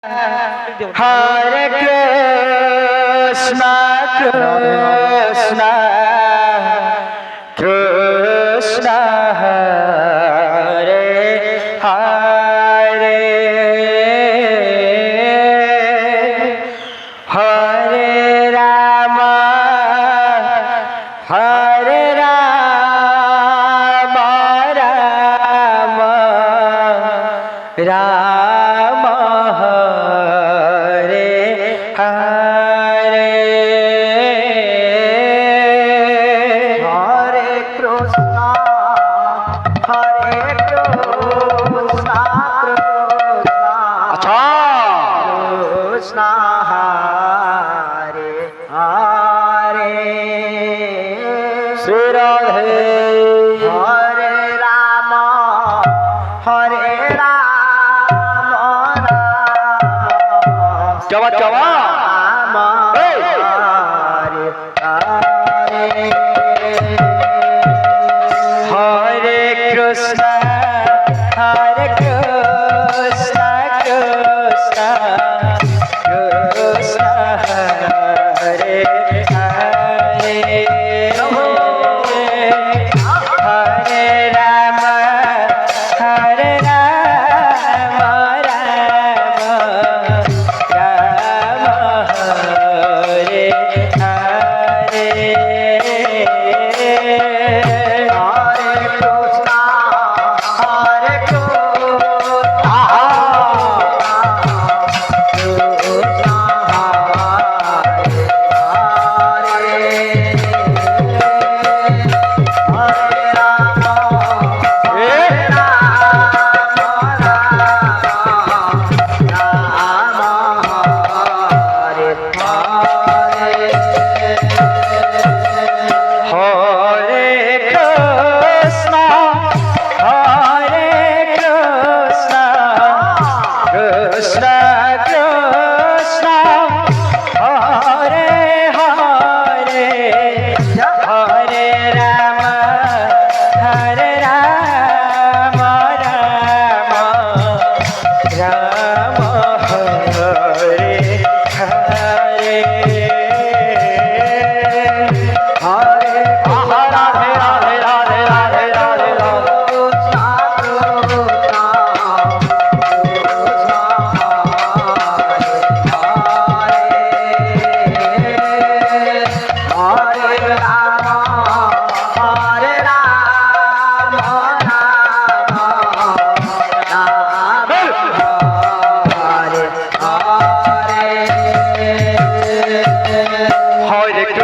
Hare Krishna, Krishna, Krishna, Hare Hare, Hare Rama, Hare Rama, Rama, Rama, Hare Hare, Hare Krishna, Hare Krishna, Krishna, Krishna, Hare Hare, Shri Radhe, Hare Rama, Hare Rama, Java Java, Hare Hare, Hare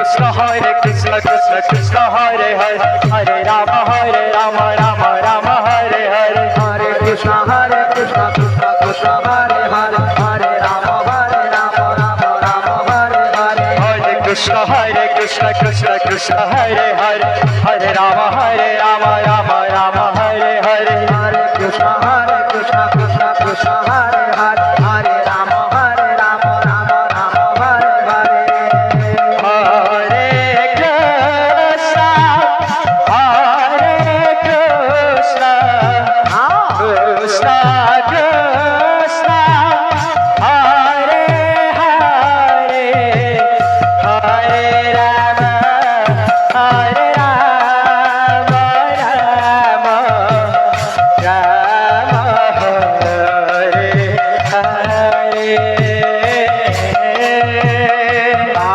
Krishna, Hare Krishna, Krishna, Krishna, Hare Hare, Hare Rama, Hare Rama, Rama, Rama, Hare Hare, Hare Krishna, Hare Krishna, Krishna Krishna, Hare Hare, Hare Rama, Hare Rama, Rama, Rama, Hare Hare, Hare Radhe Radhe Radhe Radhe Radhe Radhe, Hare Krishna, Krishna Krishna, Hare Hare, Hare Rama, Rama, Rama, Hare Hare, Hare Krishna, Krishna Krishna, Hare Hare, Hare Rama, Rama, Rama, Hare Hare, Hare Krishna, Krishna Krishna, Hare Hare, Hare Rama,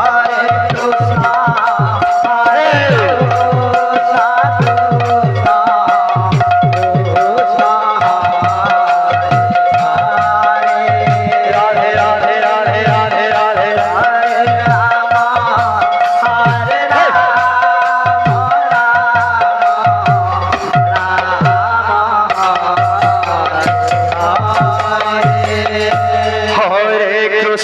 Rama, Rama, Hare Hare, Hare Krishna, Krishna Krishna, Hare Hare, Hare Rama, Rama, Rama, Hare Hare.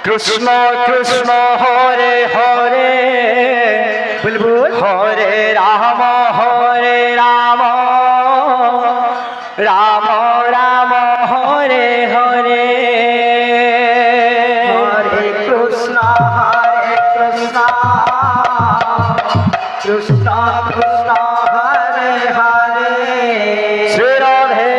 Krishna Krishna, Hare Hare, Hare Rama, Rama Rama, Hare Hare, Hare Krishna, Krishna Krishna, Hare Hare, Shri Radhe.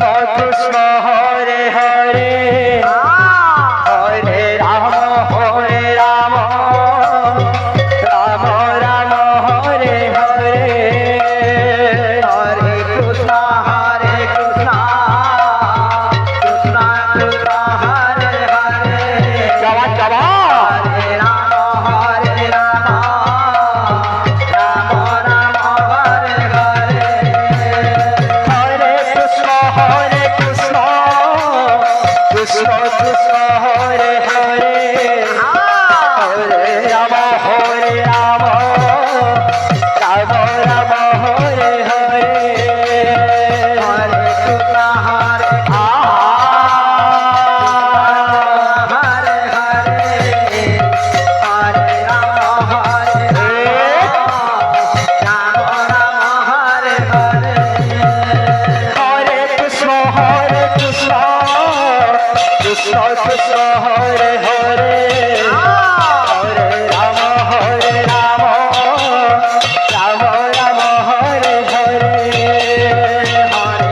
Krishna Hare Hare Hare Ram Ram Ram Hare Hare Hare Krishna Krishna Krishna Hare Hare জবান জবান হরে রাম রাম রাম হরে হরে হরে কৃষ্ণ কৃষ্ণ কৃষ্ণ কৃষ্ণ হরে হরে হরে রাম রাম রাম রাম হরে হরে হরে কৃষ্ণ হরে হরে হরে হরে রাম রাম হরে হরে হরে কৃষ্ণ কৃষ্ণ কৃষ্ণ কৃষ্ণ হরে হরে হরে রাম রাম রাম রাম হরে হরে হরে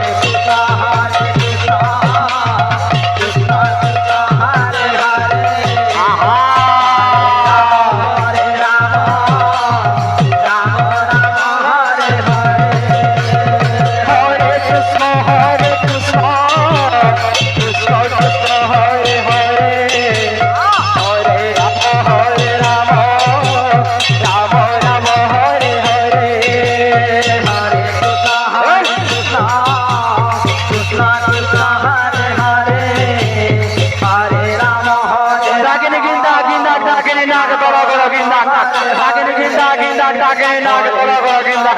কৃষ্ণ কৃষ্ণ কৃষ্ণ হরে হরে আহা হরে রাম রাম হরে হরে হরে কৃষ্ণ কৃষ্ণ কৃষ্ণ কৃষ্ণ হরে হরে হরে রাম রাম রাম হরে হরে হরে কৃষ্ণ কৃষ্ণ কৃষ্ণ কৃষ্ণ হরে হরে হরে রাম হরে ডাকিনি গিন্দা গিন্দা ডাকিনি নাগ তোলা করো গিন্দা ডাকিনি গিন্দা গিন্দা ডাকিনি নাগ তোলা করো গিন্দা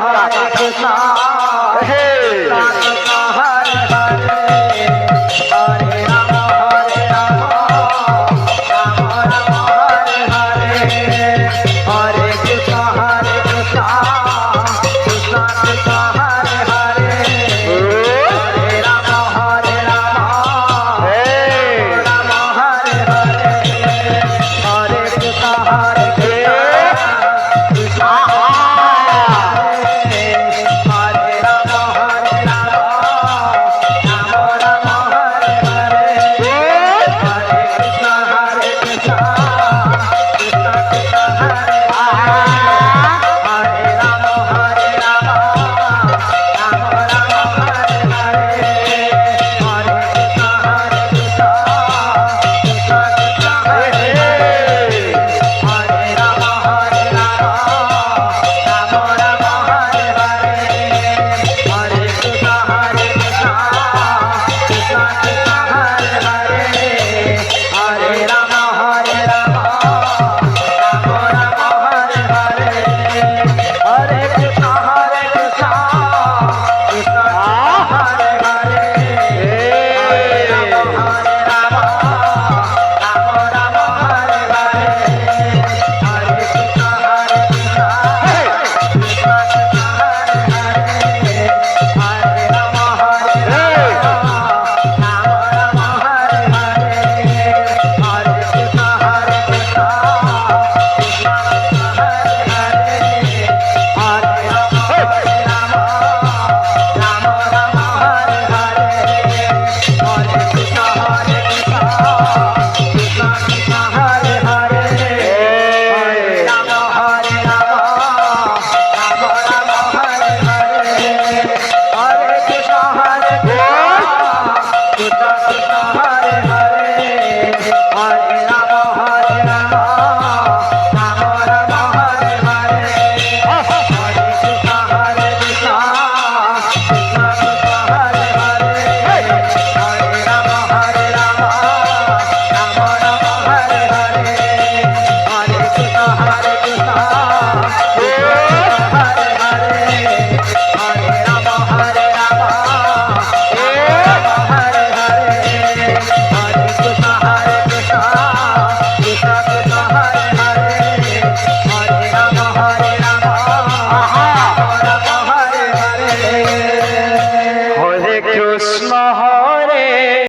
কৃষ্ণ হে কৃষ্ণ